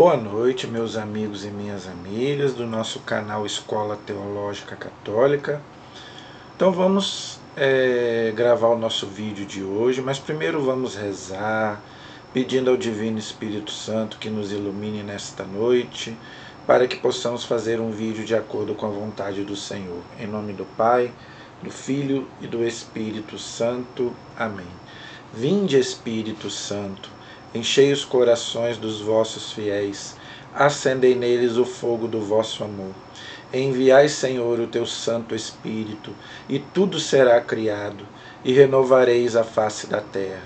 Boa noite, meus amigos e minhas amigas do nosso canal Escola Teológica Católica. Então vamos gravar o nosso vídeo de hoje, mas primeiro vamos rezar, pedindo ao Divino Espírito Santo que nos ilumine nesta noite, para que possamos fazer um vídeo de acordo com a vontade do Senhor. Em nome do Pai, do Filho e do Espírito Santo. Amém. Vinde, Espírito Santo, enchei os corações dos vossos fiéis, acendei neles o fogo do vosso amor. Enviai, Senhor, o teu Santo Espírito, e tudo será criado, e renovareis a face da terra.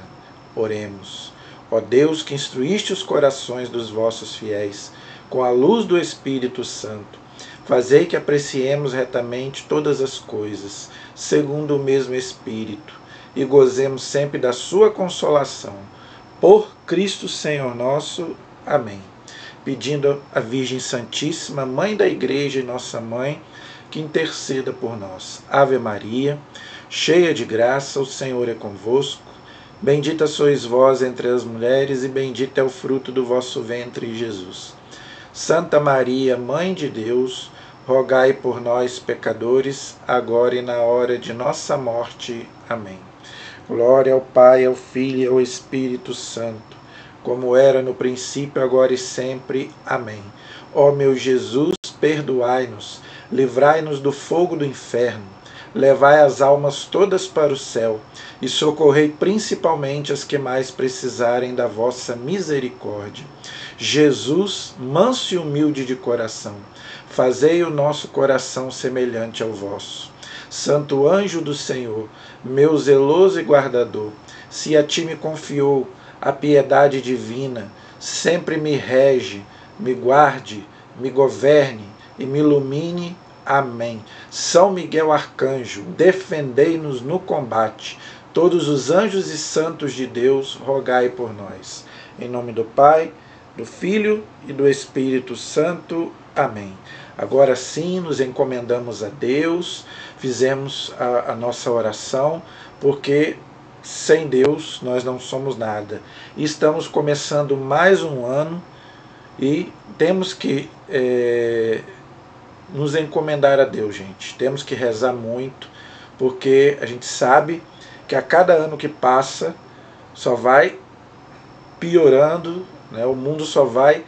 Oremos. Ó Deus, que instruíste os corações dos vossos fiéis, com a luz do Espírito Santo, fazei que apreciemos retamente todas as coisas, segundo o mesmo Espírito, e gozemos sempre da sua consolação. Por Cristo Senhor nosso. Amém. Pedindo à Virgem Santíssima, Mãe da Igreja e nossa Mãe, que interceda por nós. Ave Maria, cheia de graça, o Senhor é convosco. Bendita sois vós entre as mulheres, e bendito é o fruto do vosso ventre, Jesus. Santa Maria, Mãe de Deus, rogai por nós, pecadores, agora e na hora de nossa morte. Amém. Glória ao Pai, ao Filho e ao Espírito Santo, como era no princípio, agora e sempre. Amém. Ó meu Jesus, perdoai-nos, livrai-nos do fogo do inferno, levai as almas todas para o céu e socorrei principalmente as que mais precisarem da vossa misericórdia. Jesus, manso e humilde de coração, fazei o nosso coração semelhante ao vosso. Santo anjo do Senhor, meu zeloso e guardador, se a ti me confiou a piedade divina, sempre me rege, me guarde, me governe e me ilumine. Amém. São Miguel Arcanjo, defendei-nos no combate. Todos os anjos e santos de Deus, rogai por nós. Em nome do Pai, do Filho e do Espírito Santo. Amém. Agora sim, nos encomendamos a Deus, fizemos a nossa oração, porque sem Deus nós não somos nada. E estamos começando mais um ano e temos que nos encomendar a Deus, gente. Temos que rezar muito, porque a gente sabe que a cada ano que passa só vai piorando, né? O mundo só vai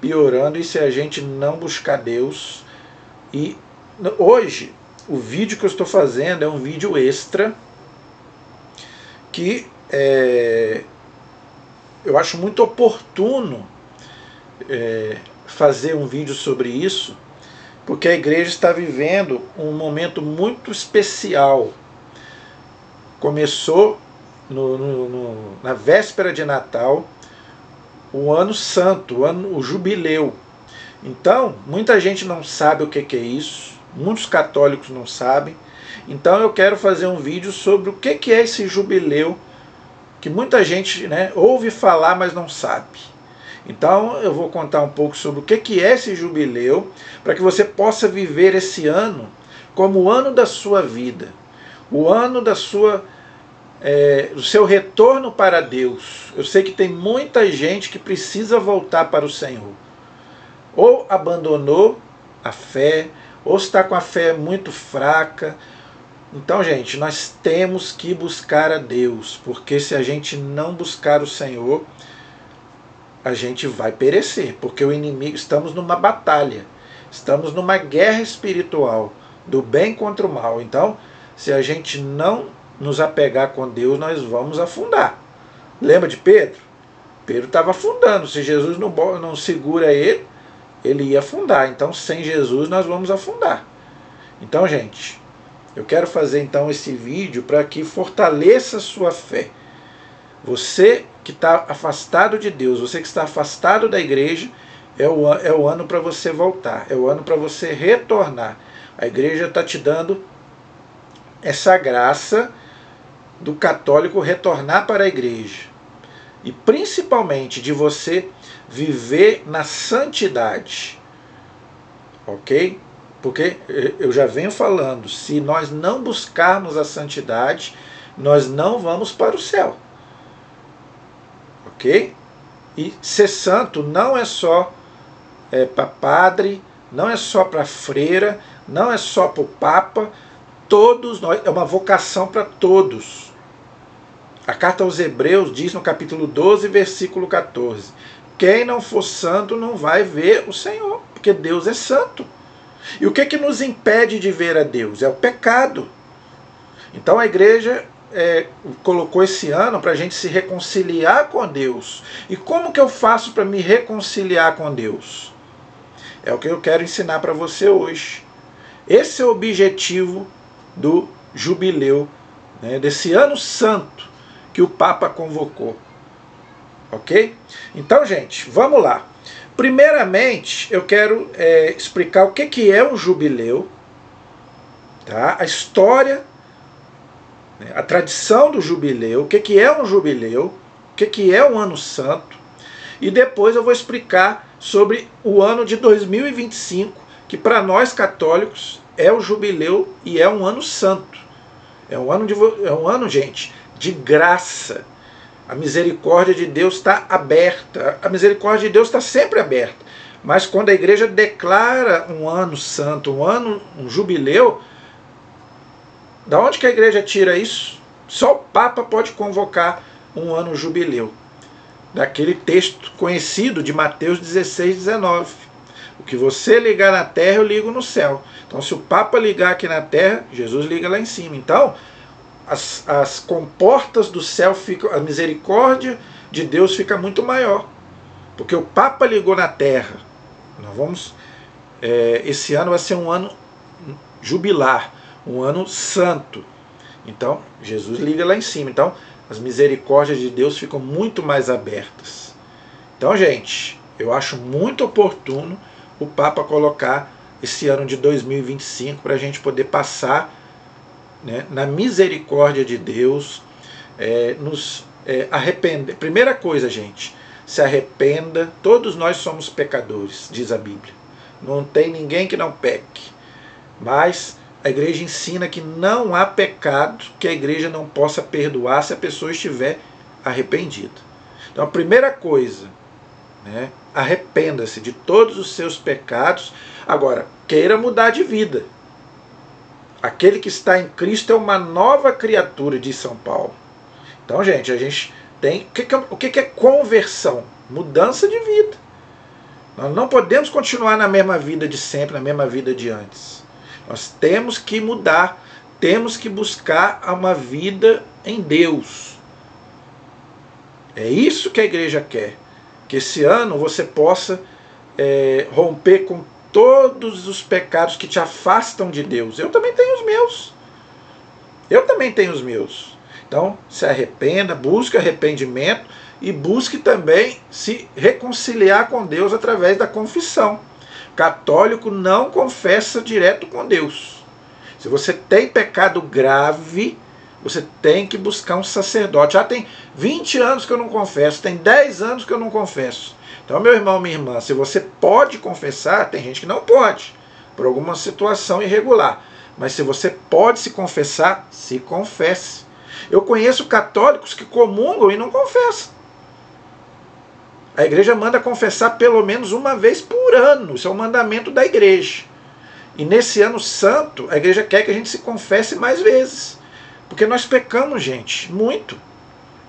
piorando, e se a gente não buscar Deus. E hoje o vídeo que eu estou fazendo é um vídeo extra que eu acho muito oportuno fazer um vídeo sobre isso, porque a igreja está vivendo um momento muito especial. Começou na véspera de Natal, o ano santo, o jubileu. Então, muita gente não sabe o que é isso, muitos católicos não sabem. Então eu quero fazer um vídeo sobre o que é esse jubileu, que muita gente ouve falar, mas não sabe. Então eu vou contar um pouco sobre o que é esse jubileu, para que você possa viver esse ano como o ano da sua vida, o ano do seu retorno para Deus. Eu sei que tem muita gente que precisa voltar para o Senhor. Ou abandonou a fé, ou está com a fé muito fraca. Então, gente, nós temos que buscar a Deus, porque se a gente não buscar o Senhor, a gente vai perecer, porque o inimigo, estamos numa batalha, estamos numa guerra espiritual, do bem contra o mal. Então, se a gente não nos apegar com Deus, nós vamos afundar. Lembra de Pedro? Pedro estava afundando. Se Jesus não segura ele, ele ia afundar. Então, sem Jesus, nós vamos afundar. Então, gente, eu quero fazer então esse vídeo para que fortaleça a sua fé. Você que está afastado de Deus, você que está afastado da igreja, é o ano para você voltar, é o ano para você retornar. A igreja está te dando essa graça do católico retornar para a igreja. E principalmente de você viver na santidade. Ok? Porque eu já venho falando, se nós não buscarmos a santidade, nós não vamos para o céu. Ok? E ser santo não é só para padre, não é só para freira, não é só para o papa, todos nós, é uma vocação para todos. A carta aos Hebreus diz no capítulo 12, versículo 14, quem não for santo não vai ver o Senhor, porque Deus é santo. E o que nos impede de ver a Deus? É o pecado. Então a igreja colocou esse ano para a gente se reconciliar com Deus. E como que eu faço para me reconciliar com Deus? É o que eu quero ensinar para você hoje. Esse é o objetivo do jubileu, né, desse ano santo que o Papa convocou. Ok? Então, gente, vamos lá. Primeiramente, eu quero explicar o que é um jubileu, tá? A história, né, a tradição do jubileu, o que é um jubileu, o que é um ano santo, e depois eu vou explicar sobre o ano de 2025, que para nós católicos é o jubileu e é um ano santo. É um ano, gente, de graça. A misericórdia de Deus está aberta. A misericórdia de Deus está sempre aberta. Mas quando a igreja declara um ano santo, um jubileu, da onde que a igreja tira isso? Só o Papa pode convocar um ano jubileu. Daquele texto conhecido de Mateus 16, 19. O que você ligar na terra, eu ligo no céu. Então, se o Papa ligar aqui na terra, Jesus liga lá em cima. Então, as comportas do céu ficam, a misericórdia de Deus fica muito maior. Porque o Papa ligou na terra. Nós vamos, esse ano vai ser um ano jubilar, um ano santo. Então, Jesus liga lá em cima. Então, as misericórdias de Deus ficam muito mais abertas. Então, gente, eu acho muito oportuno o Papa colocar esse ano de 2025 para a gente poder passar, né, na misericórdia de Deus, nos arrepender. Primeira coisa, gente, se arrependa. Todos nós somos pecadores, diz a Bíblia. Não tem ninguém que não peque. Mas a igreja ensina que não há pecado que a igreja não possa perdoar se a pessoa estiver arrependida. Então a primeira coisa, né, arrependa-se de todos os seus pecados. Agora, queira mudar de vida. Aquele que está em Cristo é uma nova criatura, diz São Paulo. Então, gente, a gente tem... O que é conversão? Mudança de vida. Nós não podemos continuar na mesma vida de sempre, na mesma vida de antes. Nós temos que mudar, temos que buscar uma vida em Deus. É isso que a igreja quer. Que esse ano você possa romper com todos os pecados que te afastam de Deus. Eu também tenho os meus. Eu também tenho os meus. Então, se arrependa, busque arrependimento e busque também se reconciliar com Deus através da confissão. Católico não confessa direto com Deus. Se você tem pecado grave, você tem que buscar um sacerdote. Já tem 20 anos que eu não confesso, tem 10 anos que eu não confesso. Então, meu irmão, minha irmã, se você pode confessar, tem gente que não pode, por alguma situação irregular. Mas se você pode se confessar, se confesse. Eu conheço católicos que comungam e não confessam. A igreja manda confessar pelo menos uma vez por ano. Isso é um mandamento da igreja. E nesse ano santo, a igreja quer que a gente se confesse mais vezes. Porque nós pecamos, gente, muito.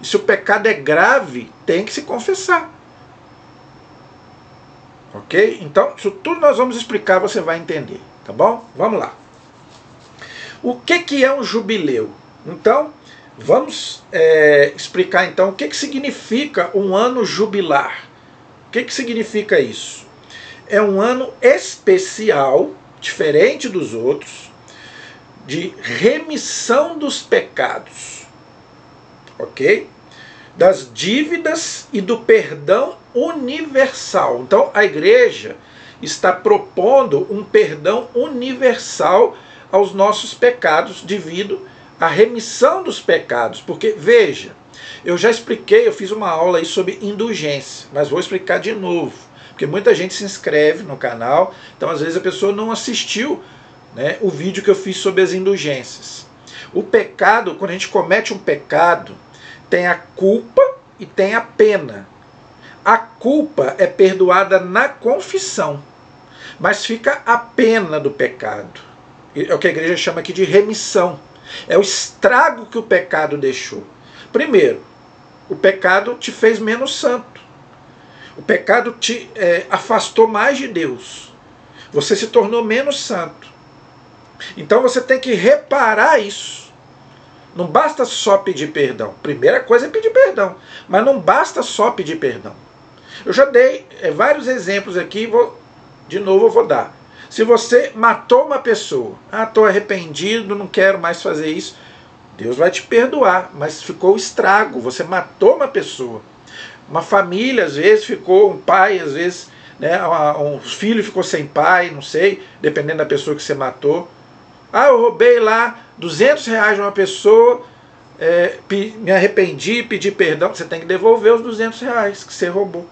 E se o pecado é grave, tem que se confessar. Ok? Então, isso tudo nós vamos explicar, você vai entender. Tá bom? Vamos lá. O que é um jubileu? Então, vamos explicar então o que significa um ano jubilar. O que significa isso? É um ano especial, diferente dos outros, de remissão dos pecados, ok? Das dívidas e do perdão universal. Então a igreja está propondo um perdão universal aos nossos pecados devido à remissão dos pecados. Porque, veja, eu já expliquei, eu fiz uma aula aí sobre indulgência, mas vou explicar de novo, porque muita gente se inscreve no canal, então às vezes a pessoa não assistiu, né, o vídeo que eu fiz sobre as indulgências. O pecado, quando a gente comete um pecado, tem a culpa e tem a pena. A culpa é perdoada na confissão, mas fica a pena do pecado. É o que a igreja chama aqui de remissão. É o estrago que o pecado deixou. Primeiro, o pecado te fez menos santo. O pecado te afastou mais de Deus. Você se tornou menos santo. Então você tem que reparar isso. Não basta só pedir perdão. Primeira coisa é pedir perdão. Mas não basta só pedir perdão. Eu já dei vários exemplos aqui, de novo eu vou dar. Se você matou uma pessoa, estou arrependido, não quero mais fazer isso, Deus vai te perdoar, mas ficou o estrago, você matou uma pessoa. Uma família, às vezes, ficou, um pai, às vezes, né, um filho ficou sem pai, não sei, dependendo da pessoa que você matou. Eu roubei lá R$200 de uma pessoa, me arrependi, pedi perdão. Você tem que devolver os R$200 que você roubou.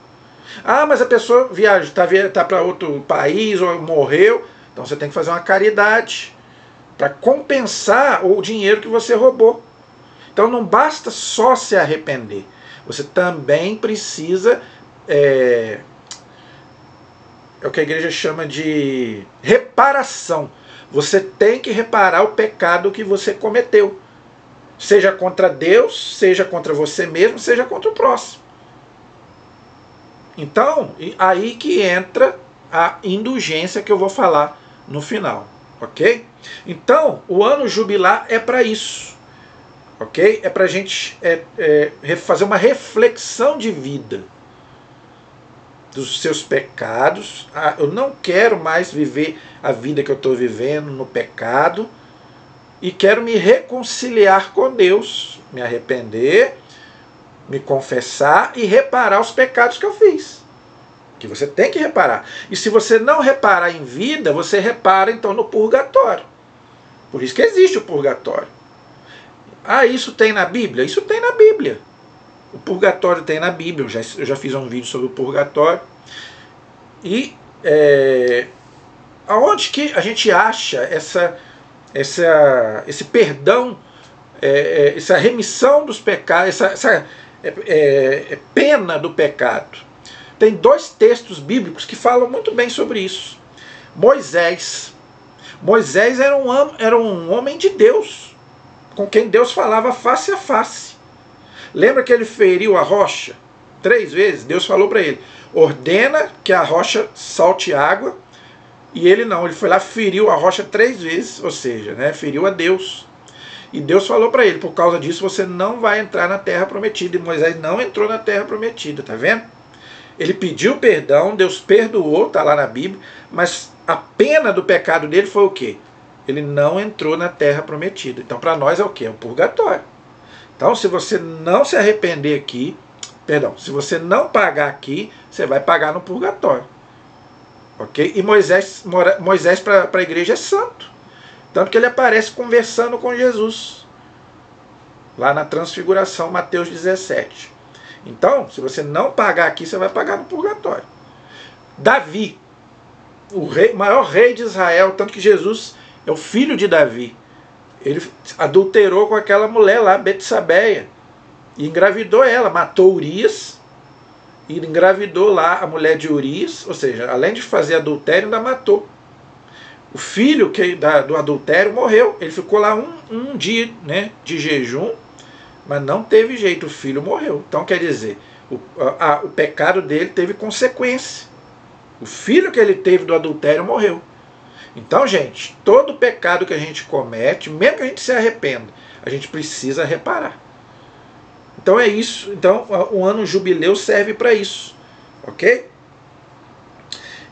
Mas a pessoa viaja, está para outro país ou morreu, então você tem que fazer uma caridade para compensar o dinheiro que você roubou. Então não basta só se arrepender, você também precisa, é o que a igreja chama de reparação. Você tem que reparar o pecado que você cometeu, seja contra Deus, seja contra você mesmo, seja contra o próximo. Então, aí que entra a indulgência que eu vou falar no final, ok? Então, o ano jubilar é para isso, ok? É para a gente fazer uma reflexão de vida dos seus pecados. Eu não quero mais viver a vida que eu estou vivendo no pecado e quero me reconciliar com Deus, me arrepender, me confessar e reparar os pecados que eu fiz. Que você tem que reparar. E se você não reparar em vida, você repara então no purgatório. Por isso que existe o purgatório. Isso tem na Bíblia? Isso tem na Bíblia. O purgatório tem na Bíblia. Eu já fiz um vídeo sobre o purgatório. E aonde que a gente acha esse perdão, essa remissão dos pecados, essa pena do pecado? Tem 2 textos bíblicos que falam muito bem sobre isso. Moisés era um homem de Deus, com quem Deus falava face a face. Lembra que ele feriu a rocha 3 vezes? Deus falou para ele, ordena que a rocha salte água, e ele foi lá, feriu a rocha 3 vezes, ou seja, feriu a Deus. E Deus falou para ele, por causa disso você não vai entrar na terra prometida. E Moisés não entrou na terra prometida, tá vendo? Ele pediu perdão, Deus perdoou, está lá na Bíblia, mas a pena do pecado dele foi o quê? Ele não entrou na terra prometida. Então para nós é o quê? É o purgatório. Então se você não se arrepender aqui, se você não pagar aqui, você vai pagar no purgatório. Ok? E Moisés para a igreja é santo. Tanto que ele aparece conversando com Jesus, lá na transfiguração, Mateus 17. Então, se você não pagar aqui, você vai pagar no purgatório. Davi, o maior rei de Israel, tanto que Jesus é o filho de Davi. Ele adulterou com aquela mulher lá, Betsabeia, e engravidou ela, matou Urias, e engravidou lá a mulher de Urias, ou seja, além de fazer adultério, ainda matou. O filho do adultério morreu, ele ficou lá um dia de jejum, mas não teve jeito, o filho morreu. Então quer dizer, o pecado dele teve consequência. O filho que ele teve do adultério morreu. Então, gente, todo pecado que a gente comete, mesmo que a gente se arrependa, a gente precisa reparar. Então é isso. Então o ano jubileu serve para isso, ok?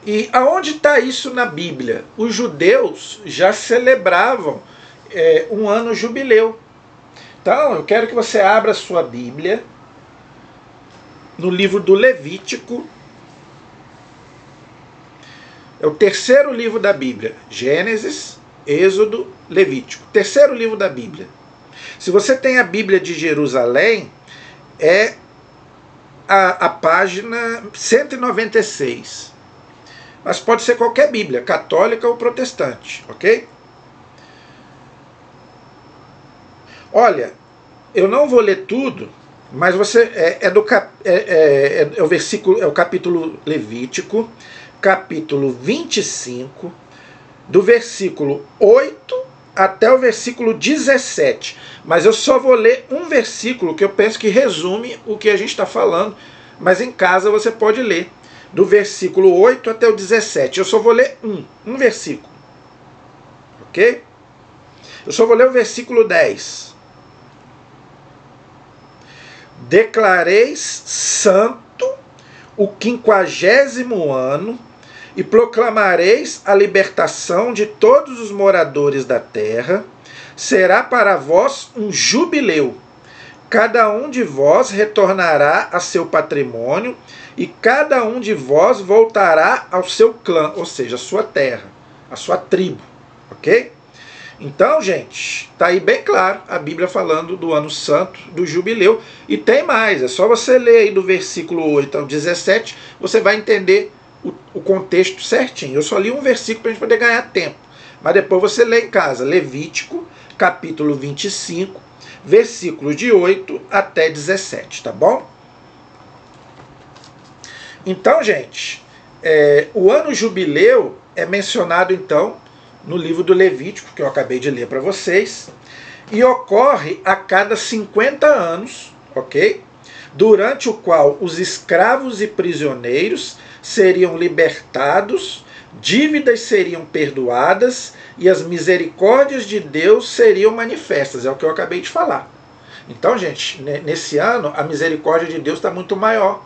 E aonde está isso na Bíblia? Os judeus já celebravam um ano jubileu. Então eu quero que você abra a sua Bíblia no livro do Levítico. É o 3º livro da Bíblia. Gênesis, Êxodo, Levítico. 3º livro da Bíblia. Se você tem a Bíblia de Jerusalém, é a página 196. Mas pode ser qualquer Bíblia, católica ou protestante, ok? Olha, eu não vou ler tudo, Mas você é o versículo, é o capítulo Levítico, capítulo 25, do versículo 8 até o versículo 17. Mas eu só vou ler um versículo que eu penso que resume o que a gente está falando, mas em casa você pode ler, do versículo 8 até o 17. Eu só vou ler um versículo. Ok? Eu só vou ler o versículo 10. Declareis santo o 50º ano e proclamareis a libertação de todos os moradores da terra. Será para vós um jubileu. Cada um de vós retornará a seu patrimônio e cada um de vós voltará ao seu clã, ou seja, a sua terra, a sua tribo. Ok? Então, gente, tá aí bem claro a Bíblia falando do ano santo, do jubileu. E tem mais, é só você ler aí do versículo 8 ao 17, você vai entender o contexto certinho. Eu só li um versículo para a gente poder ganhar tempo. Mas depois você lê em casa, Levítico, capítulo 25, versículos de 8 até 17, tá bom? Então, gente, o ano jubileu é mencionado, então, no livro do Levítico, que eu acabei de ler para vocês, e ocorre a cada 50 anos, ok? Durante o qual os escravos e prisioneiros seriam libertados, dívidas seriam perdoadas e as misericórdias de Deus seriam manifestas, é o que eu acabei de falar. Então, gente, nesse ano a misericórdia de Deus está muito maior.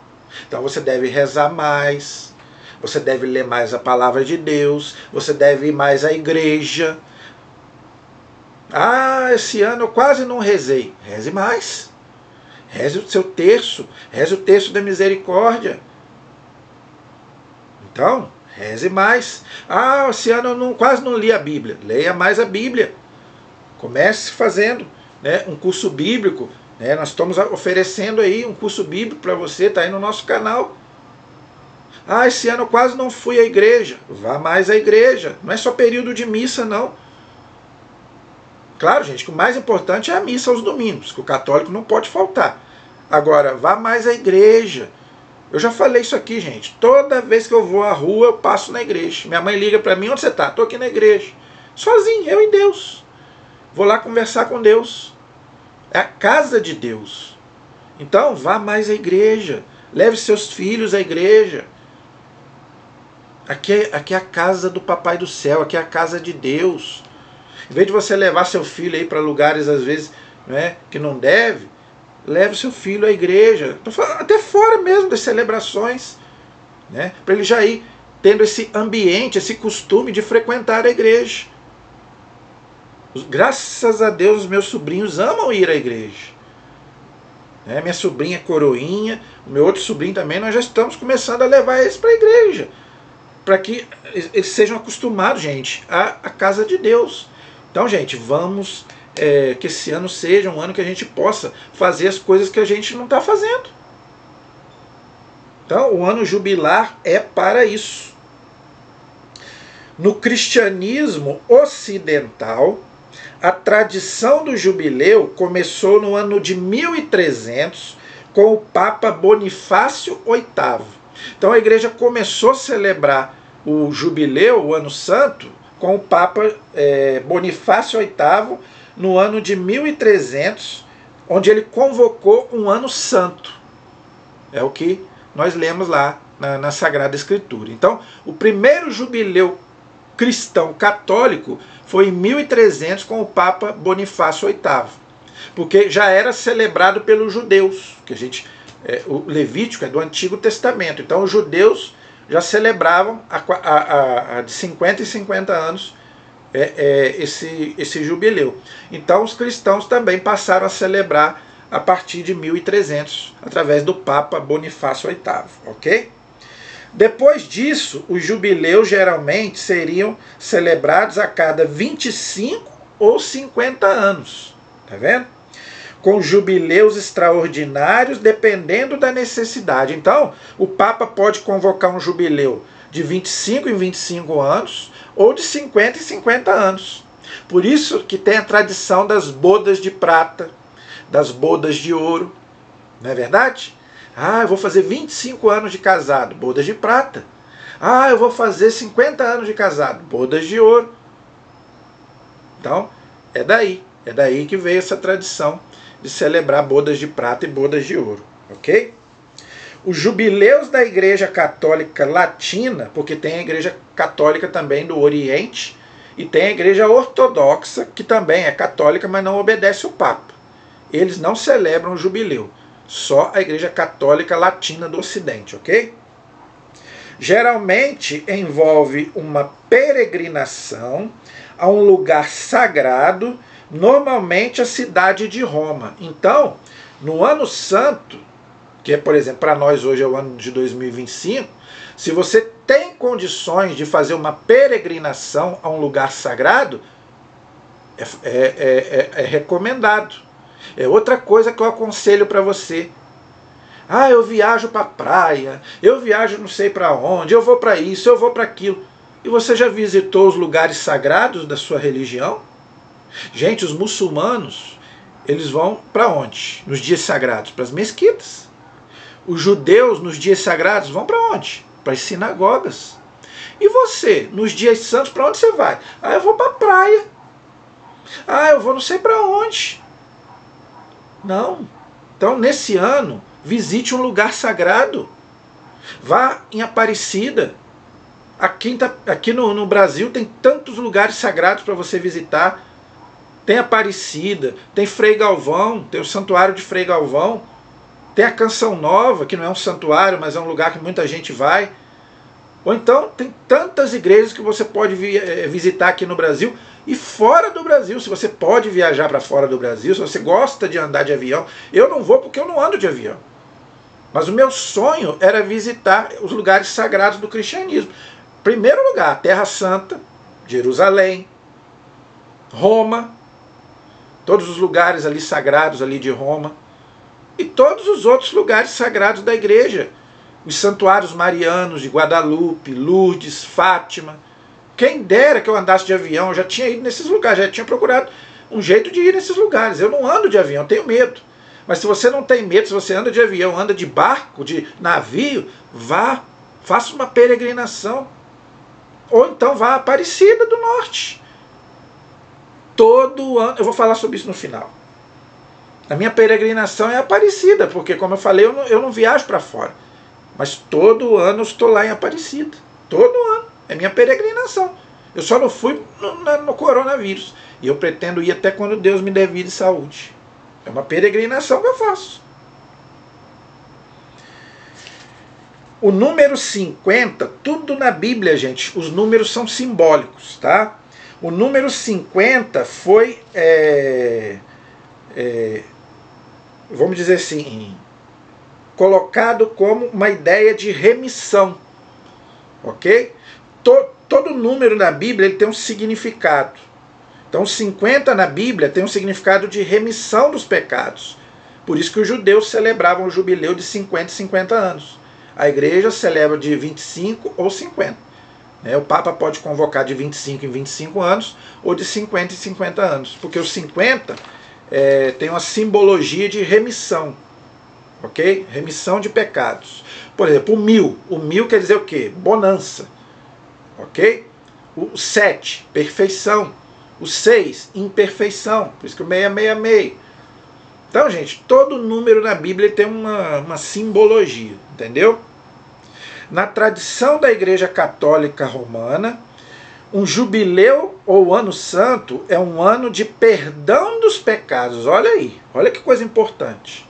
Então você deve rezar mais, você deve ler mais a palavra de Deus, você deve ir mais à igreja. Ah, esse ano eu quase não rezei. Reze mais. Reze o seu terço, reze o terço da misericórdia. Então, reze mais. Ah, esse ano eu quase não li a Bíblia. Leia mais a Bíblia. Comece fazendo, né, um curso bíblico. Né? Nós estamos oferecendo aí um curso bíblico para você, está aí no nosso canal. Ah, esse ano eu quase não fui à igreja. Vá mais à igreja. Não é só período de missa, não. Claro, gente, que o mais importante é a missa aos domingos, que o católico não pode faltar. Agora, vá mais à igreja. Eu já falei isso aqui, gente. Toda vez que eu vou à rua, eu passo na igreja. Minha mãe liga para mim, onde você está? Estou aqui na igreja. Sozinho, eu e Deus. Vou lá conversar com Deus. É a casa de Deus. Então, vá mais à igreja. Leve seus filhos à igreja. Aqui é a casa do Papai do Céu, aqui é a casa de Deus. Em vez de você levar seu filho aí para lugares, às vezes, né, que não deve, leve seu filho à igreja. Tô falando até fora mesmo das celebrações. Né, para ele já ir tendo esse ambiente, esse costume de frequentar a igreja. Graças a Deus, os meus sobrinhos amam ir à igreja. Né, minha sobrinha Coroinha, o meu outro sobrinho também, nós já estamos começando a levar eles para a igreja. Para que eles sejam acostumados, gente, à casa de Deus. Então, gente, vamos que esse ano seja um ano que a gente possa fazer as coisas que a gente não está fazendo. Então, o ano jubilar é para isso. No cristianismo ocidental, a tradição do jubileu começou no ano de 1300 com o Papa Bonifácio VIII. Então a igreja começou a celebrar o jubileu, o ano santo, com o Papa Bonifácio VIII no ano de 1300, onde ele convocou um ano santo. É o que nós lemos lá na Sagrada Escritura. Então, o primeiro jubileu cristão católico foi em 1300 com o Papa Bonifácio VIII, porque já era celebrado pelos judeus, que o Levítico é do Antigo Testamento, então os judeus já celebravam de 50 em 50 anos esse jubileu. Então os cristãos também passaram a celebrar a partir de 1300, através do Papa Bonifácio VIII, ok? Depois disso, os jubileus geralmente seriam celebrados a cada 25 ou 50 anos, tá vendo? Com jubileus extraordinários, dependendo da necessidade. Então, o Papa pode convocar um jubileu de 25 em 25 anos ou de 50 em 50 anos. Por isso que tem a tradição das bodas de prata, das bodas de ouro, Não é verdade? Ah, eu vou fazer 25 anos de casado, bodas de prata. Ah, eu vou fazer 50 anos de casado, bodas de ouro. Então, é daí que veio essa tradição de celebrar bodas de prata e bodas de ouro, ok? Os jubileus da Igreja Católica Latina, porque tem a Igreja Católica também do Oriente, e tem a Igreja Ortodoxa, que também é católica, mas não obedece o Papa. Eles não celebram o jubileu, só a Igreja Católica Latina do Ocidente, ok? Geralmente envolve uma peregrinação a um lugar sagrado, normalmente a cidade de Roma. Então, no Ano Santo, que é, por exemplo, para nós hoje é o ano de 2025, se você tem condições de fazer uma peregrinação a um lugar sagrado, é recomendado. É outra coisa que eu aconselho para você. Ah, eu viajo para a praia, eu viajo não sei para onde, eu vou para isso, eu vou para aquilo. E você já visitou os lugares sagrados da sua religião? Gente, os muçulmanos, eles vão para onde? Nos dias sagrados? Para as mesquitas. Os judeus, nos dias sagrados, vão para onde? Para as sinagogas. E você, nos dias santos, para onde você vai? Ah, eu vou para a praia. Ah, eu vou não sei para onde. Não. Então, nesse ano, visite um lugar sagrado. Vá em Aparecida. Aqui no Brasil tem tantos lugares sagrados para você visitar. Tem Aparecida, tem Frei Galvão, tem o Santuário de Frei Galvão. Tem a Canção Nova, que não é um santuário, mas é um lugar que muita gente vai. Ou então, tem tantas igrejas que você pode visitar aqui no Brasil e fora do Brasil. Se você pode viajar para fora do Brasil, se você gosta de andar de avião. Eu não vou porque eu não ando de avião. Mas o meu sonho era visitar os lugares sagrados do cristianismo. Primeiro lugar, Terra Santa, Jerusalém, Roma, todos os lugares ali sagrados ali de Roma. E todos os outros lugares sagrados da igreja. Os santuários marianos de Guadalupe, Lourdes, Fátima. Quem dera que eu andasse de avião, eu já tinha ido nesses lugares, já tinha procurado um jeito de ir nesses lugares. Eu não ando de avião, eu tenho medo. Mas se você não tem medo, se você anda de avião, anda de barco, de navio, vá, faça uma peregrinação. Ou então vá a Aparecida do Norte. Todo ano, eu vou falar sobre isso no final. A minha peregrinação é Aparecida, porque, como eu falei, eu não viajo para fora. Mas todo ano eu estou lá em Aparecida. Todo ano. É minha peregrinação. Eu só não fui no coronavírus. E eu pretendo ir até quando Deus me der vida e saúde. É uma peregrinação que eu faço. O número 50, tudo na Bíblia, gente, os números são simbólicos, tá? O número 50 foi... vamos dizer assim, colocado como uma ideia de remissão, ok? Todo número na Bíblia ele tem um significado. Então 50 na Bíblia tem um significado de remissão dos pecados. Por isso que os judeus celebravam o jubileu de 50 e 50 anos. A igreja celebra de 25 ou 50. O Papa pode convocar de 25 em 25 anos ou de 50 em 50 anos. Porque os 50... tem uma simbologia de remissão, ok? Remissão de pecados. Por exemplo, o mil quer dizer o quê? Bonança, ok? O 7, perfeição. O 6, imperfeição. Por isso que o 666. Então, gente, todo número na Bíblia tem uma simbologia, entendeu? Na tradição da Igreja Católica Romana, um jubileu ou ano santo é um ano de perdão dos pecados. Olha aí, olha que coisa importante.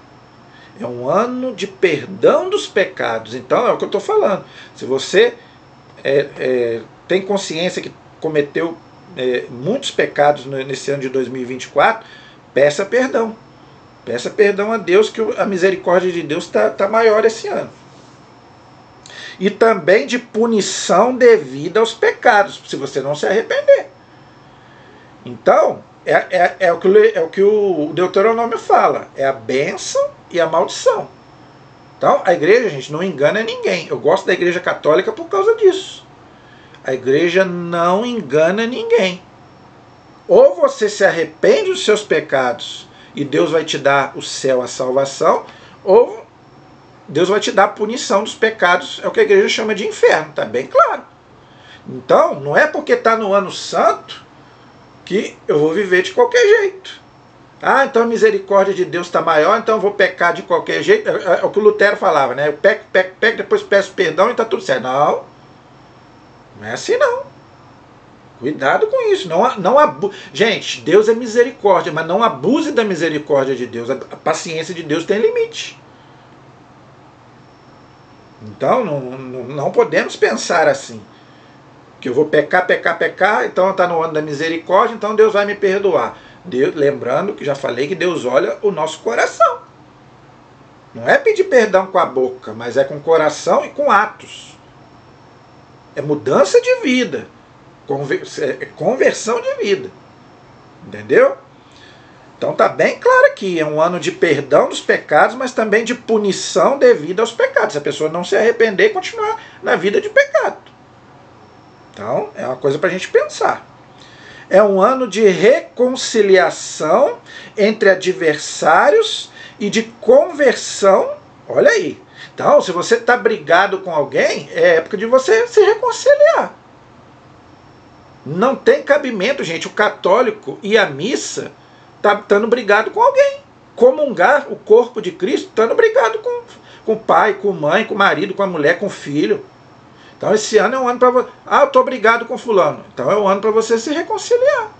É um ano de perdão dos pecados. Então é o que eu estou falando. Se você tem consciência que cometeu muitos pecados nesse ano de 2024, peça perdão. Peça perdão a Deus, que a misericórdia de Deus está maior esse ano. E também de punição devida aos pecados, se você não se arrepender. Então, é o que o Deuteronômio fala, é a bênção e a maldição. Então, a igreja, gente, não engana ninguém. Eu gosto da igreja católica por causa disso. A igreja não engana ninguém. Ou você se arrepende dos seus pecados e Deus vai te dar o céu, a salvação, ou Deus vai te dar a punição dos pecados, é o que a igreja chama de inferno, está bem claro. Então, não é porque está no ano santo que eu vou viver de qualquer jeito. Ah, então a misericórdia de Deus está maior, então eu vou pecar de qualquer jeito. É o que o Lutero falava, né? Eu peco, depois peço perdão e está tudo certo. Não, não é assim não. Cuidado com isso. Gente, Deus é misericórdia, mas não abuse da misericórdia de Deus. A paciência de Deus tem limite. Então, não podemos pensar assim. Que eu vou pecar, então está no ano da misericórdia, então Deus vai me perdoar. Lembrando que já falei que Deus olha o nosso coração. Não é pedir perdão com a boca, mas é com o coração e com atos. É mudança de vida. Conversão de vida. Entendeu? Então está bem claro aqui, é um ano de perdão dos pecados, mas também de punição devida aos pecados. Se a pessoa não se arrepender e continuar na vida de pecado. Então, é uma coisa para a gente pensar. É um ano de reconciliação entre adversários e de conversão. Olha aí. Então, se você está brigado com alguém, é época de você se reconciliar. Não tem cabimento, gente, o católico ir à missa estando brigado com alguém. Comungar o corpo de Cristo estando brigado com o pai, com a mãe, com o marido, com a mulher, com o filho. Então esse ano é um ano para você. Ah, eu estou brigado com fulano. Então é um ano para você se reconciliar.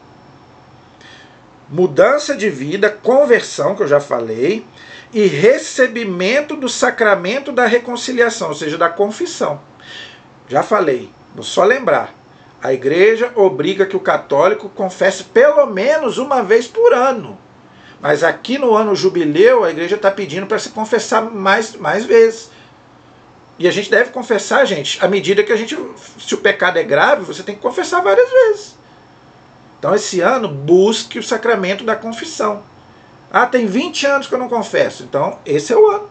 Mudança de vida, conversão, que eu já falei, e recebimento do sacramento da reconciliação, ou seja, da confissão. Já falei, vou só lembrar. A igreja obriga que o católico confesse pelo menos uma vez por ano. Mas aqui no ano jubileu, a igreja está pedindo para se confessar mais vezes. E a gente deve confessar, gente, à medida que se o pecado é grave, você tem que confessar várias vezes. Então esse ano, busque o sacramento da confissão. Ah, tem 20 anos que eu não confesso. Então esse é o ano.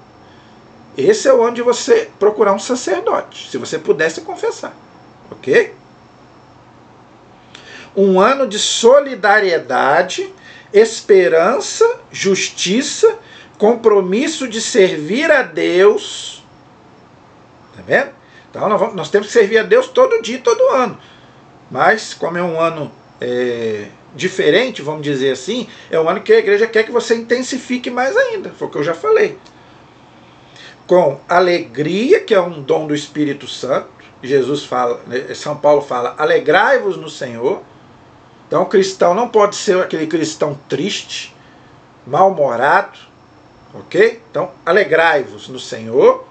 Esse é o ano de você procurar um sacerdote, se você pudesse confessar. Ok? Um ano de solidariedade, esperança, justiça, compromisso de servir a Deus. Tá vendo? Então nós temos que servir a Deus todo dia, todo ano. Mas como é um ano diferente, vamos dizer assim, é um ano que a igreja quer que você intensifique mais ainda. Foi o que eu já falei. Com alegria, que é um dom do Espírito Santo. Jesus fala, São Paulo fala, alegrai-vos no Senhor. Então o cristão não pode ser aquele cristão triste, mal-humorado. Ok? Então alegrai-vos no Senhor.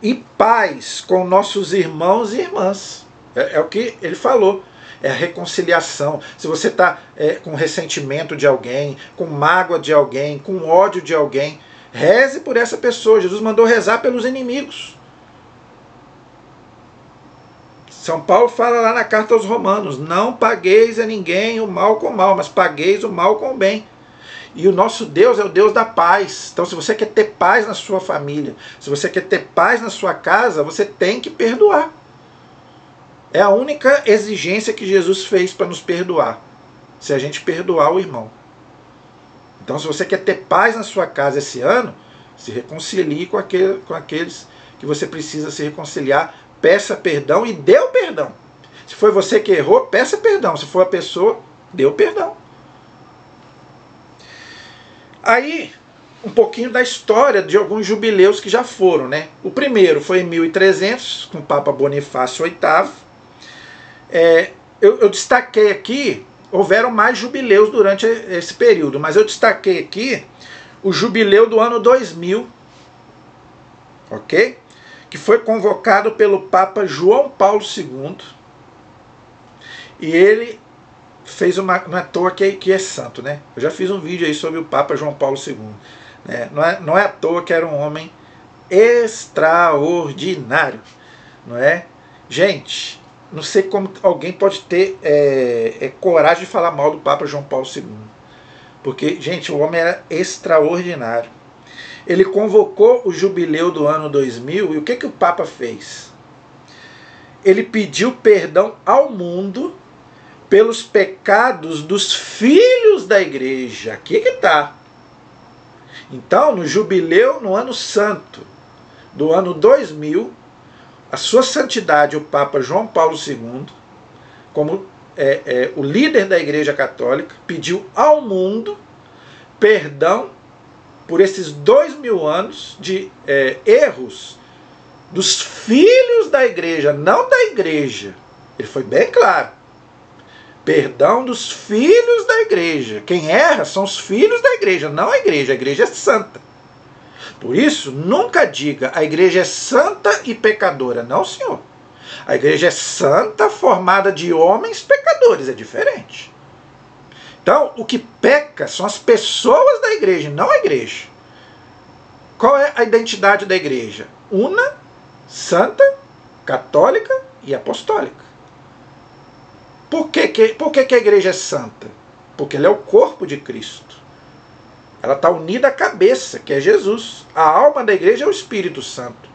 E paz com nossos irmãos e irmãs. É o que ele falou. É a reconciliação. Se você está com ressentimento de alguém, com mágoa de alguém, com ódio de alguém, reze por essa pessoa. Jesus mandou rezar pelos inimigos. São Paulo fala lá na carta aos Romanos, não pagueis a ninguém o mal com o mal, mas pagueis o mal com o bem. E o nosso Deus é o Deus da paz. Então se você quer ter paz na sua família, se você quer ter paz na sua casa, você tem que perdoar. É a única exigência que Jesus fez para nos perdoar. Se a gente perdoar o irmão. Então se você quer ter paz na sua casa esse ano, se reconcilie com aqueles que você precisa se reconciliar. Peça perdão e dê o perdão. Se foi você que errou, peça perdão. Se for a pessoa, dê o perdão. Aí, um pouquinho da história de alguns jubileus que já foram, né? O primeiro foi em 1300, com o Papa Bonifácio VIII. Eu destaquei aqui, houveram mais jubileus durante esse período, mas eu destaquei aqui o jubileu do ano 2000, ok? Que foi convocado pelo Papa João Paulo II. E ele fez uma... Não é à toa que é santo, né? Eu já fiz um vídeo aí sobre o Papa João Paulo II. Né? Não é à toa que era um homem extraordinário. Não é? Gente, não sei como alguém pode ter coragem de falar mal do Papa João Paulo II. Porque, gente, o homem era extraordinário. Ele convocou o jubileu do ano 2000 e o que o Papa fez? Ele pediu perdão ao mundo pelos pecados dos filhos da igreja. Aqui que está. Então, no jubileu, no ano santo do ano 2000, a sua santidade, o Papa João Paulo II, como o líder da Igreja Católica, pediu ao mundo perdão por esses 2000 anos de erros dos filhos da Igreja, não da Igreja. Ele foi bem claro. Perdão dos filhos da Igreja. Quem erra são os filhos da Igreja, não a Igreja. A Igreja é santa. Por isso, nunca diga a Igreja é santa e pecadora. Não, senhor. A Igreja é santa, formada de homens pecadores. É diferente. Então, o que peca são as pessoas da Igreja, não a Igreja. Qual é a identidade da Igreja? Una, santa, católica e apostólica. Por que a Igreja é santa? Porque ela é o corpo de Cristo. Ela está unida à cabeça, que é Jesus. A alma da Igreja é o Espírito Santo.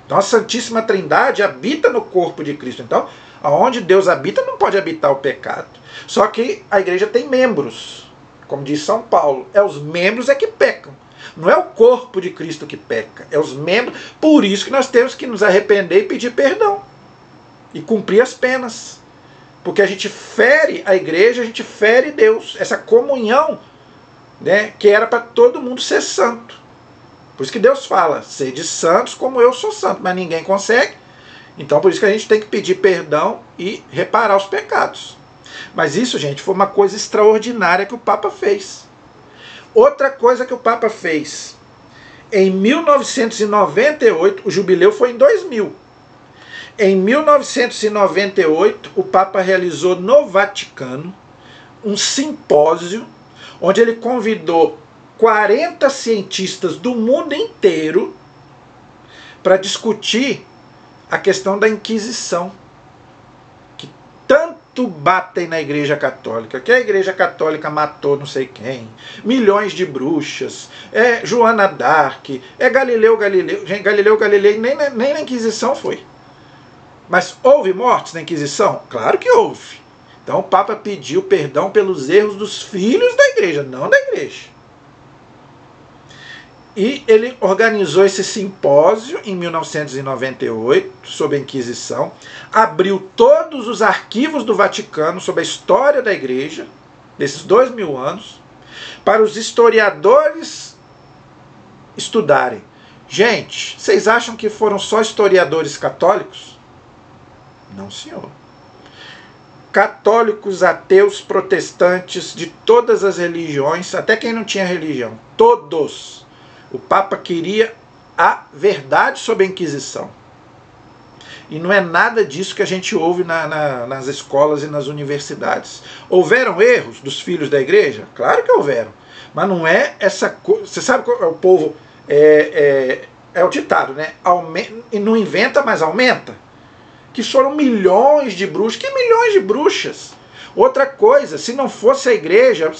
Então a Santíssima Trindade habita no corpo de Cristo. Então, aonde Deus habita, não pode habitar o pecado. Só que a Igreja tem membros. Como diz São Paulo, os membros que pecam. Não é o corpo de Cristo que peca, é os membros. Por isso que nós temos que nos arrepender e pedir perdão. E cumprir as penas. Porque a gente fere a Igreja, a gente fere Deus. Essa comunhão, né, que era para todo mundo ser santo. Por isso que Deus fala, sede santos como eu sou santo, mas ninguém consegue. Então por isso que a gente tem que pedir perdão e reparar os pecados. Mas isso, gente, foi uma coisa extraordinária que o Papa fez. Outra coisa que o Papa fez. Em 1998, o jubileu foi em 2000. Em 1998, o Papa realizou no Vaticano um simpósio onde ele convidou 40 cientistas do mundo inteiro para discutir a questão da Inquisição, que tanto batem na Igreja Católica, que a Igreja Católica matou não sei quem, milhões de bruxas, Joana d'Arc, Galileu Galilei. Gente, Galileu Galilei nem na Inquisição foi. Mas houve mortes na Inquisição? Claro que houve. Então o Papa pediu perdão pelos erros dos filhos da Igreja, não da Igreja. E ele organizou esse simpósio em 1998 sobre a Inquisição, abriu todos os arquivos do Vaticano sobre a história da Igreja, desses 2000 anos, para os historiadores estudarem. Gente, vocês acham que foram só historiadores católicos? Não, senhor. Católicos, ateus, protestantes, de todas as religiões, até quem não tinha religião, todos. O Papa queria a verdade sobre a Inquisição. E não é nada disso que a gente ouve nas escolas e nas universidades. Houveram erros dos filhos da Igreja? Claro que houveram. Mas não é essa coisa. Você sabe que o povo é o ditado, né? E não inventa, mas aumenta. Que foram milhões de bruxas. Que milhões de bruxas? Outra coisa, se não fosse a Igreja,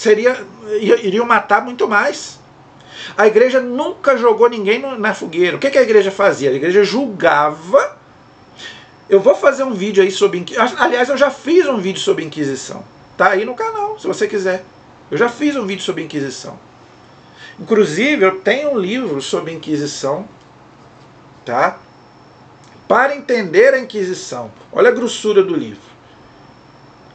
iriam matar muito mais. A Igreja nunca jogou ninguém na fogueira. O que a Igreja fazia? A Igreja julgava. Eu vou fazer um vídeo aí sobre Inquisição. Aliás, eu já fiz um vídeo sobre Inquisição. Tá aí no canal, se você quiser. Eu já fiz um vídeo sobre Inquisição. Inclusive, eu tenho um livro sobre Inquisição. Tá? Para entender a Inquisição. Olha a grossura do livro.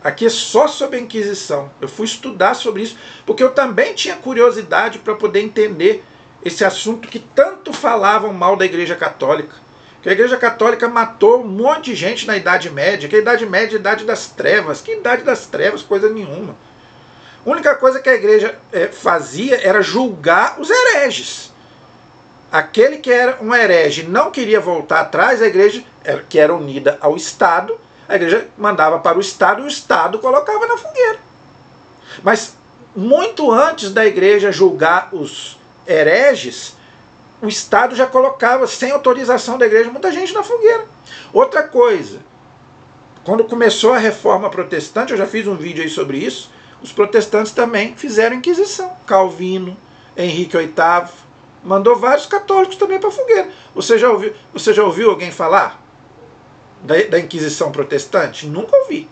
Aqui é só sobre a Inquisição. Eu fui estudar sobre isso, porque eu também tinha curiosidade para poder entender esse assunto que tanto falavam mal da Igreja Católica. Que a Igreja Católica matou um monte de gente na Idade Média, que a Idade Média é a Idade das Trevas. Que Idade das Trevas? Coisa nenhuma. A única coisa que a Igreja fazia era julgar os hereges. Aquele que era um herege não queria voltar atrás, a Igreja, que era unida ao Estado, a Igreja mandava para o Estado e o Estado colocava na fogueira. Mas muito antes da Igreja julgar os hereges, o Estado já colocava, sem autorização da Igreja, muita gente na fogueira. Outra coisa, quando começou a Reforma Protestante, eu já fiz um vídeo aí sobre isso, os protestantes também fizeram Inquisição. Calvino, Henrique VIII, mandou vários católicos também para a fogueira. Você já ouviu alguém falar da Inquisição protestante? Nunca ouvi.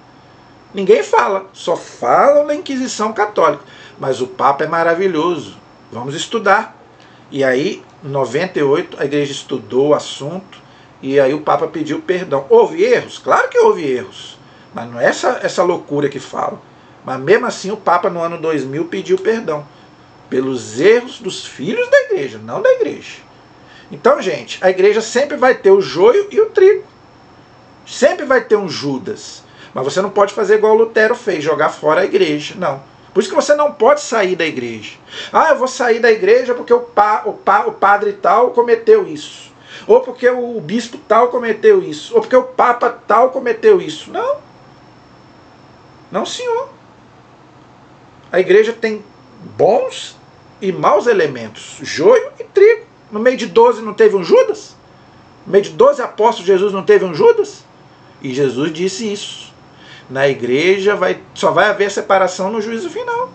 Ninguém fala, só falam da Inquisição católica. Mas o Papa é maravilhoso. Vamos estudar. E aí, em 98, a igreja estudou o assunto e aí o Papa pediu perdão. Houve erros? Claro que houve erros, mas não é essa loucura que fala. Mas mesmo assim o Papa no ano 2000 pediu perdão pelos erros dos filhos da igreja, não da igreja. Então, gente, a igreja sempre vai ter o joio e o trigo. Sempre vai ter um Judas. Mas você não pode fazer igual Lutero fez, jogar fora a igreja. Não. Por isso que você não pode sair da igreja. Ah, eu vou sair da igreja porque o padre tal cometeu isso. Ou porque o bispo tal cometeu isso. Ou porque o papa tal cometeu isso. Não. Não, senhor. A igreja tem bons e maus elementos. Joio e trigo. No meio de 12 não teve um Judas? No meio de 12 apóstolos Jesus não teve um Judas? E Jesus disse isso. Na igreja só vai haver separação no juízo final.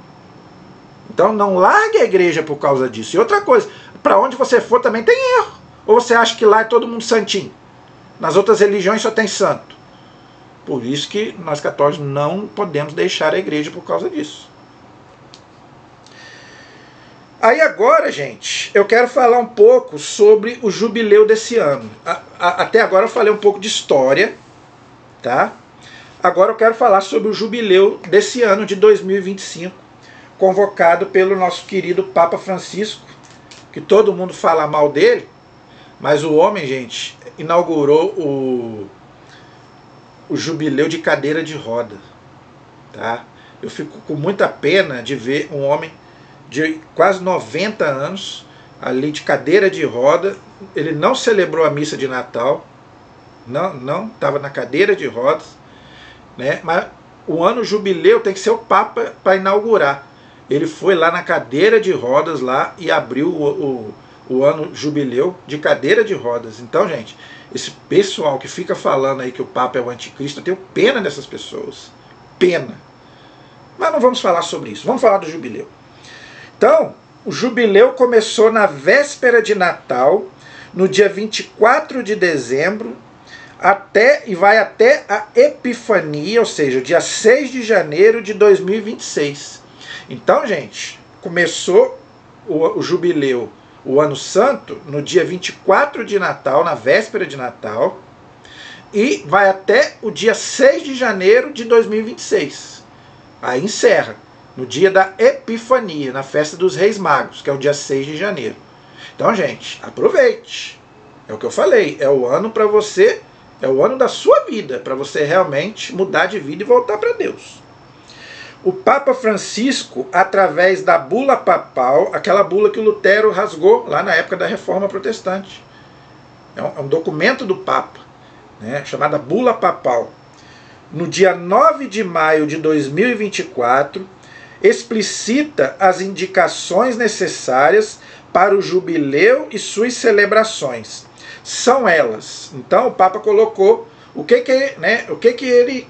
Então não largue a igreja por causa disso. E outra coisa, para onde você for também tem erro. Ou você acha que lá é todo mundo santinho? Nas outras religiões só tem santo. Por isso que nós católicos não podemos deixar a igreja por causa disso. Aí agora, gente, eu quero falar um pouco sobre o jubileu desse ano. Até agora eu falei um pouco de história, tá? Agora eu quero falar sobre o jubileu desse ano de 2025, convocado pelo nosso querido Papa Francisco, que todo mundo fala mal dele, mas o homem, gente, inaugurou o jubileu de cadeira de roda, tá? Eu fico com muita pena de ver um homem de quase 90 anos, ali de cadeira de roda. Ele não celebrou a missa de Natal, não estava na cadeira de rodas, né? Mas o ano jubileu tem que ser o Papa para inaugurar. Ele foi lá na cadeira de rodas lá e abriu o ano jubileu de cadeira de rodas. Então, gente, esse pessoal que fica falando aí que o Papa é o anticristo, eu tenho pena dessas pessoas. Pena. Mas não vamos falar sobre isso, vamos falar do jubileu. Então, o jubileu começou na véspera de Natal, no dia 24 de dezembro, e vai até a Epifania, ou seja, dia 6 de janeiro de 2026. Então, gente, começou o jubileu, o Ano Santo, no dia 24 de Natal, na véspera de Natal, e vai até o dia 6 de janeiro de 2026. Aí encerra. No dia da Epifania, na festa dos Reis Magos, que é o dia 6 de janeiro. Então, gente, aproveite. É o que eu falei, é o ano para você, é o ano da sua vida, para você realmente mudar de vida e voltar para Deus. O Papa Francisco, através da bula papal, aquela bula que o Lutero rasgou lá na época da Reforma Protestante. É um documento do Papa, né, chamada bula papal. No dia 9 de maio de 2024, explicita as indicações necessárias para o jubileu e suas celebrações. São elas. Então o Papa colocou o que ele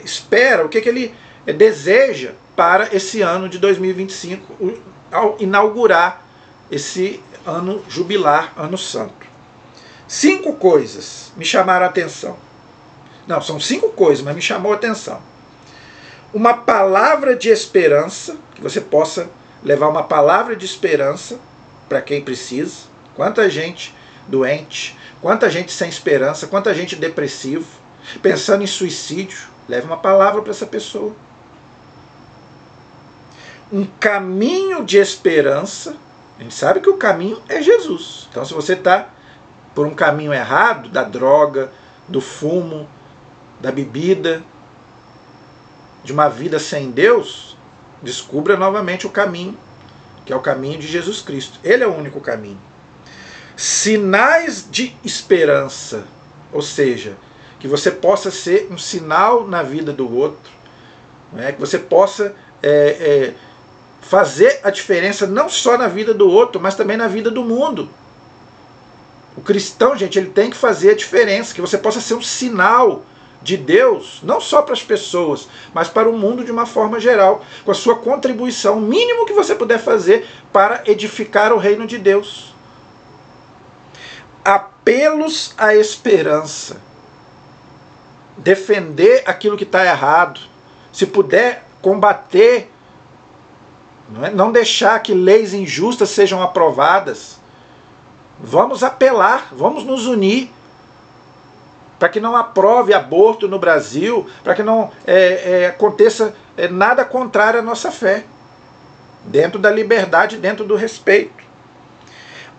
espera, o que ele deseja para esse ano de 2025, ao inaugurar esse ano jubilar, ano santo. 5 coisas me chamaram a atenção. Não, são 5 coisas, mas me chamou a atenção. Uma palavra de esperança, que você possa levar uma palavra de esperança para quem precisa. Quanta gente doente, quanta gente sem esperança, quanta gente depressivo, pensando em suicídio. Leve uma palavra para essa pessoa. Um caminho de esperança. A gente sabe que o caminho é Jesus. Então, se você está por um caminho errado, da droga, do fumo, da bebida, de uma vida sem Deus, descubra novamente o caminho, que é o caminho de Jesus Cristo. Ele é o único caminho. Sinais de esperança, ou seja, que você possa ser um sinal na vida do outro, né? Que você possa fazer a diferença não só na vida do outro, mas também na vida do mundo. O cristão, gente, ele tem que fazer a diferença, que você possa ser um sinal de Deus, não só para as pessoas, mas para o mundo de uma forma geral, com a sua contribuição, o mínimo que você puder fazer para edificar o reino de Deus. Apelos à esperança. Defender aquilo que está errado. Se puder, combater Não é? Não deixar que leis injustas sejam aprovadas. Vamos apelar, vamos nos unir para que não aprove aborto no Brasil, para que não aconteça nada contrário à nossa fé, dentro da liberdade, dentro do respeito.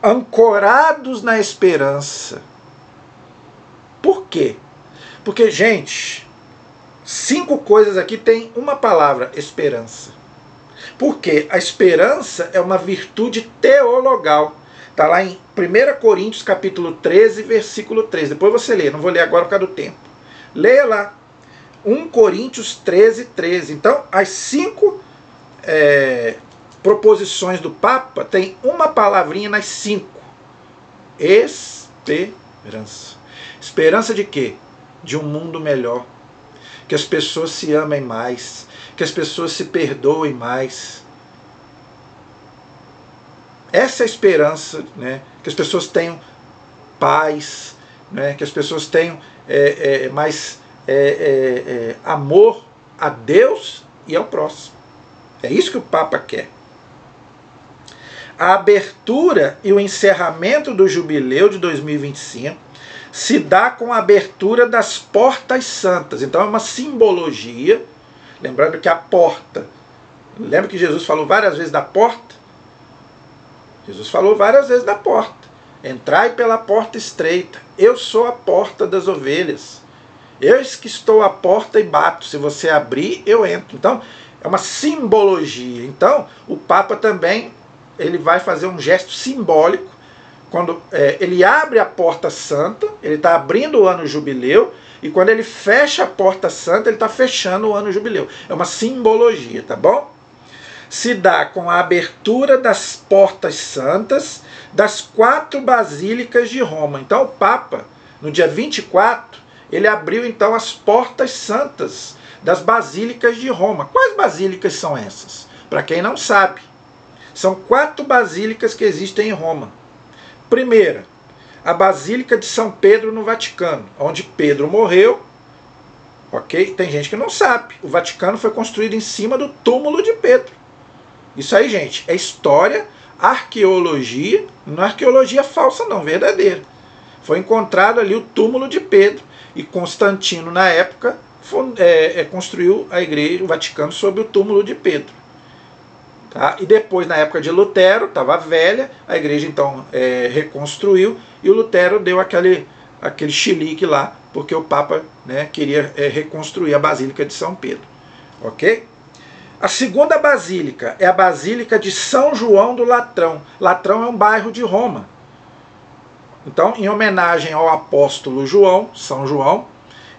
Ancorados na esperança. Por quê? Porque, gente, 5 coisas aqui tem uma palavra: esperança. Porque a esperança é uma virtude teologal. Está lá em 1 Coríntios capítulo 13, versículo 3. Depois você lê, não vou ler agora por causa do tempo. Leia lá. 1 Coríntios 13, 13. Então, as 5 proposições do Papa tem uma palavrinha nas 5. Esperança. Esperança de quê? De um mundo melhor. Que as pessoas se amem mais. Que as pessoas se perdoem mais. Essa é a esperança, né? Que as pessoas tenham paz, né? Que as pessoas tenham mais amor a Deus e ao próximo. É isso que o Papa quer. A abertura e o encerramento do jubileu de 2025 se dá com a abertura das portas santas. Então é uma simbologia, lembrando que a porta, lembra que Jesus falou várias vezes da porta? Jesus falou várias vezes da porta. Entrai pela porta estreita. Eu sou a porta das ovelhas. Eis que estou à porta e bato. Se você abrir, eu entro. Então, é uma simbologia. Então, o Papa também ele vai fazer um gesto simbólico. Quando ele abre a porta santa, ele está abrindo o ano jubileu. E quando ele fecha a porta santa, ele está fechando o ano jubileu. É uma simbologia, tá bom? Se dá com a abertura das portas santas das 4 basílicas de Roma. Então o Papa, no dia 24, ele abriu então as portas santas das basílicas de Roma. Quais basílicas são essas? Para quem não sabe, são 4 basílicas que existem em Roma. Primeira, a Basílica de São Pedro no Vaticano, onde Pedro morreu. Ok? Tem gente que não sabe. O Vaticano foi construído em cima do túmulo de Pedro. Isso aí, gente, é história, arqueologia, não é arqueologia falsa não, verdadeira. Foi encontrado ali o túmulo de Pedro e Constantino, na época, construiu a igreja, o Vaticano, sobre o túmulo de Pedro. Tá? E depois, na época de Lutero, estava velha, a igreja então reconstruiu e o Lutero deu aquele chilique lá, porque o Papa, né, queria reconstruir a Basílica de São Pedro. Ok? A segunda basílica é a Basílica de São João do Latrão. Latrão é um bairro de Roma. Então, em homenagem ao apóstolo João, São João,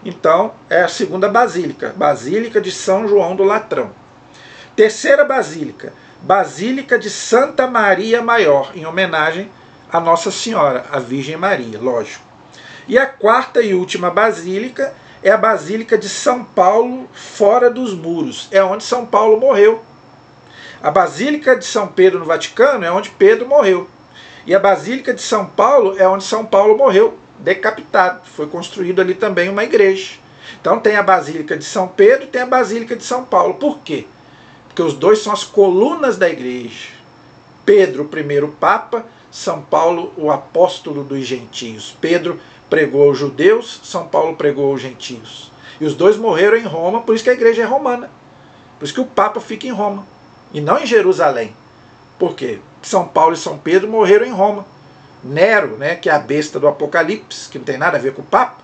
então é a segunda basílica, Basílica de São João do Latrão. Terceira basílica, Basílica de Santa Maria Maior, em homenagem a Nossa Senhora, a Virgem Maria, lógico. E a quarta e última basílica é a Basílica de São Paulo, fora dos muros. É onde São Paulo morreu. A Basílica de São Pedro no Vaticano é onde Pedro morreu. E a Basílica de São Paulo é onde São Paulo morreu, decapitado. Foi construído ali também uma igreja. Então tem a Basílica de São Pedro e tem a Basílica de São Paulo. Por quê? Porque os dois são as colunas da igreja. Pedro, o primeiro Papa, São Paulo, o apóstolo dos gentios. Pedro pregou aos judeus, São Paulo pregou aos gentios. E os dois morreram em Roma, por isso que a igreja é romana. Por isso que o Papa fica em Roma, e não em Jerusalém. Por quê? São Paulo e São Pedro morreram em Roma. Nero, né, que é a besta do Apocalipse, que não tem nada a ver com o Papa.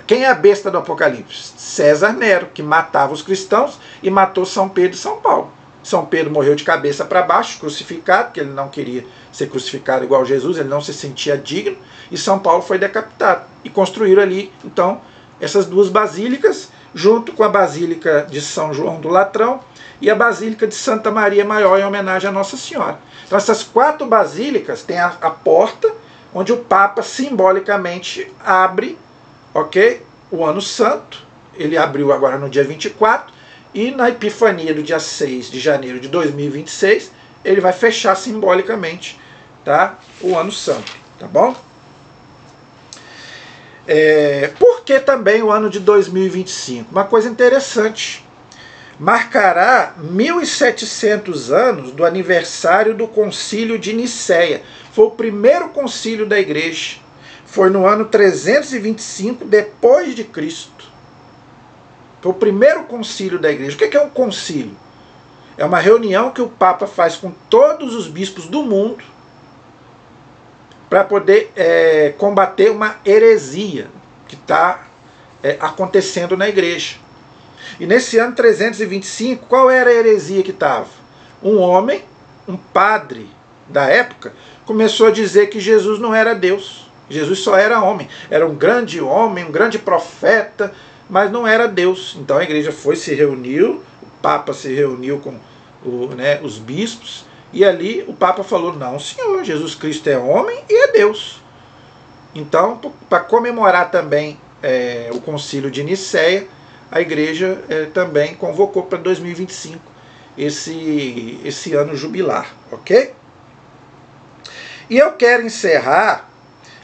Quem é a besta do Apocalipse? César Nero, que matava os cristãos e matou São Pedro e São Paulo. São Pedro morreu de cabeça para baixo, crucificado, porque ele não queria ser crucificado igual Jesus, ele não se sentia digno, e São Paulo foi decapitado. E construíram ali, então, essas 2 basílicas, junto com a Basílica de São João do Latrão e a Basílica de Santa Maria Maior, em homenagem a Nossa Senhora. Então, essas 4 basílicas têm a porta, onde o Papa simbolicamente abre, ok, o Ano Santo. Ele abriu agora no dia 24, e na Epifania do dia 6 de janeiro de 2026, ele vai fechar simbolicamente, tá, o Ano Santo, tá bom? Por que também o ano de 2025? Uma coisa interessante. marcará 1700 anos do aniversário do Concílio de Nicéia. Foi o primeiro concílio da igreja. Foi no ano 325 depois de Cristo. Foi o primeiro concílio da igreja. O que é um concílio? É uma reunião que o Papa faz com todos os bispos do mundo para poder combater uma heresia que está acontecendo na igreja. E nesse ano 325, qual era a heresia que estava? Um homem, um padre da época, começou a dizer que Jesus não era Deus. Jesus só era homem. Era um grande homem, um grande profeta, mas não era Deus. Então a igreja se reuniu, o Papa se reuniu com os bispos, e ali o Papa falou, não senhor, Jesus Cristo é homem e é Deus. Então, para comemorar também o concílio de Nicéia, a igreja também convocou para 2025 esse ano jubilar, ok? E eu quero encerrar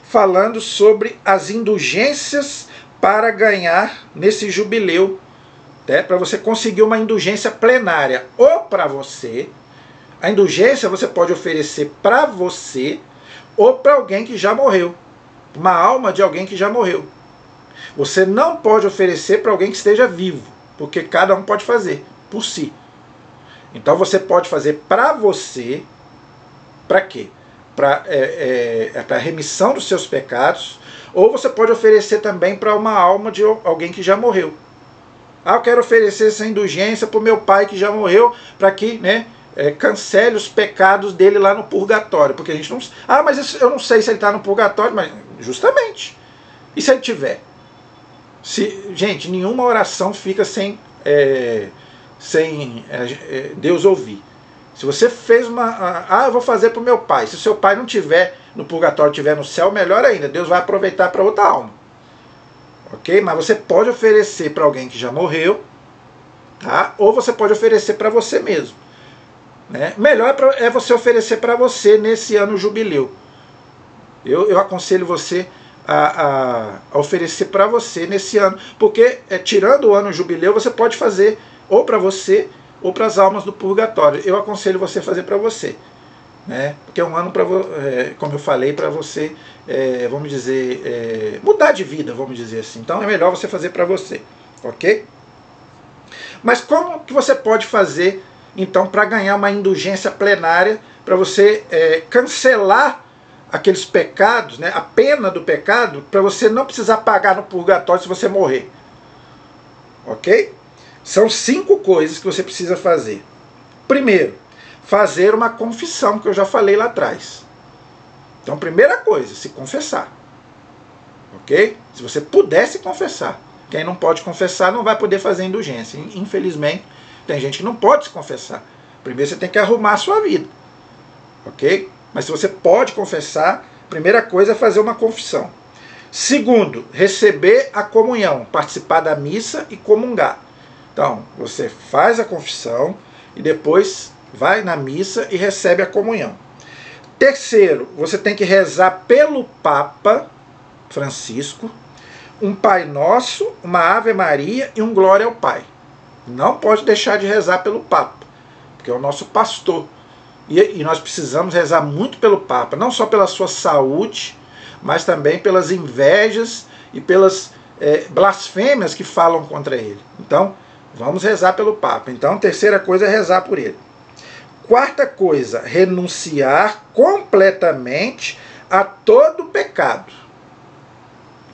falando sobre as indulgências para ganhar nesse jubileu, para você conseguir uma indulgência plenária, ou para você, a indulgência você pode oferecer para você, ou para alguém que já morreu, uma alma de alguém que já morreu. Você não pode oferecer para alguém que esteja vivo, porque cada um pode fazer por si. Então você pode fazer para você, para quê? Para a remissão dos seus pecados, ou você pode oferecer também para uma alma de alguém que já morreu. Eu quero oferecer essa indulgência para o meu pai que já morreu, para que cancele os pecados dele lá no purgatório. Porque a gente não... mas eu não sei se ele está no purgatório, mas justamente. E se ele tiver? Gente, nenhuma oração fica sem Deus ouvir. Se você fez eu vou fazer para o meu pai. Se o seu pai não tiver no purgatório, tiver no céu, melhor ainda. Deus vai aproveitar para outra alma. Ok? Mas você pode oferecer para alguém que já morreu, tá? Ou você pode oferecer para você mesmo. Né? Melhor é você oferecer para você nesse ano jubileu. Eu aconselho você a oferecer para você nesse ano. Porque, tirando o ano jubileu, você pode fazer ou para você ou para as almas do purgatório. Eu aconselho você a fazer para você. Né? Porque é um ano, como eu falei, para você, vamos dizer, mudar de vida, vamos dizer assim. Então é melhor você fazer para você. Ok? Mas como que você pode fazer, então, para ganhar uma indulgência plenária, para você cancelar aqueles pecados, né, a pena do pecado, para você não precisar pagar no purgatório se você morrer? Ok? São 5 coisas que você precisa fazer. Primeiro, fazer uma confissão, que eu já falei lá atrás. Então, primeira coisa, se confessar. Ok? Se você puder se confessar. Quem não pode confessar não vai poder fazer indulgência. Infelizmente, tem gente que não pode se confessar. Primeiro você tem que arrumar a sua vida. Ok? Mas se você pode confessar, primeira coisa é fazer uma confissão. Segundo, receber a comunhão, participar da missa e comungar. Então, você faz a confissão e depois vai na missa e recebe a comunhão. Terceiro, você tem que rezar pelo Papa Francisco, um Pai Nosso, uma Ave Maria e um Glória ao Pai. Não pode deixar de rezar pelo Papa, porque é o nosso pastor. E nós precisamos rezar muito pelo Papa, não só pela sua saúde, mas também pelas invejas e pelas blasfêmias que falam contra ele. Então, vamos rezar pelo Papa. Então, a terceira coisa é rezar por ele. Quarta coisa, renunciar completamente a todo pecado.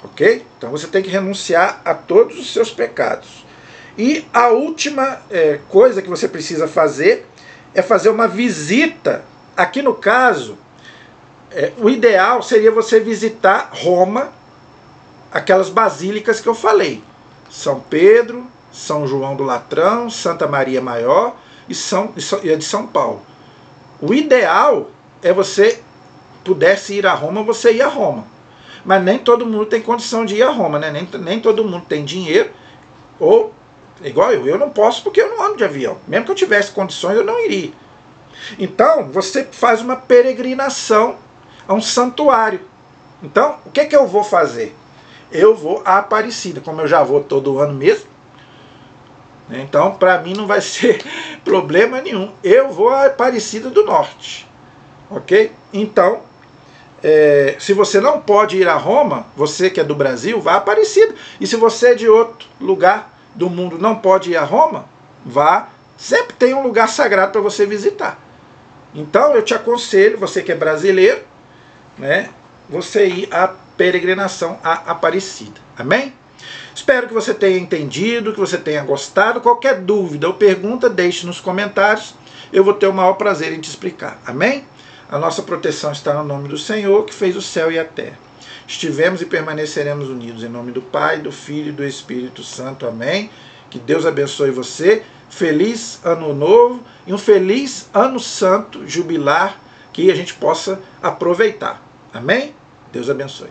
Ok? Então você tem que renunciar a todos os seus pecados. E a última coisa que você precisa fazer é fazer uma visita. Aqui no caso, o ideal seria você visitar Roma, aquelas basílicas que eu falei. São Pedro, São João do Latrão, Santa Maria Maior e a de São Paulo. O ideal é você pudesse ir a Roma, você ir a Roma. Mas nem todo mundo tem condição de ir a Roma, né? Nem todo mundo tem dinheiro, ou igual eu não posso porque eu não ando de avião. Mesmo que eu tivesse condições, eu não iria. Então, você faz uma peregrinação a um santuário. Então, o que eu vou fazer? Eu vou à Aparecida, como eu já vou todo ano mesmo. Então, para mim não vai ser problema nenhum. Eu vou a Aparecida do Norte, ok? Então, se você não pode ir a Roma, você que é do Brasil, vá a Aparecida. E se você é de outro lugar do mundo, não pode ir a Roma, vá. Sempre tem um lugar sagrado para você visitar. Então, eu te aconselho, você que é brasileiro, né, você ir à peregrinação à Aparecida. Amém? Espero que você tenha entendido, que você tenha gostado. Qualquer dúvida ou pergunta, deixe nos comentários. Eu vou ter o maior prazer em te explicar. Amém? A nossa proteção está no nome do Senhor, que fez o céu e a terra. Estivemos e permaneceremos unidos em nome do Pai, do Filho e do Espírito Santo. Amém? Que Deus abençoe você. Feliz Ano Novo e um feliz Ano Santo, jubilar, que a gente possa aproveitar. Amém? Deus abençoe.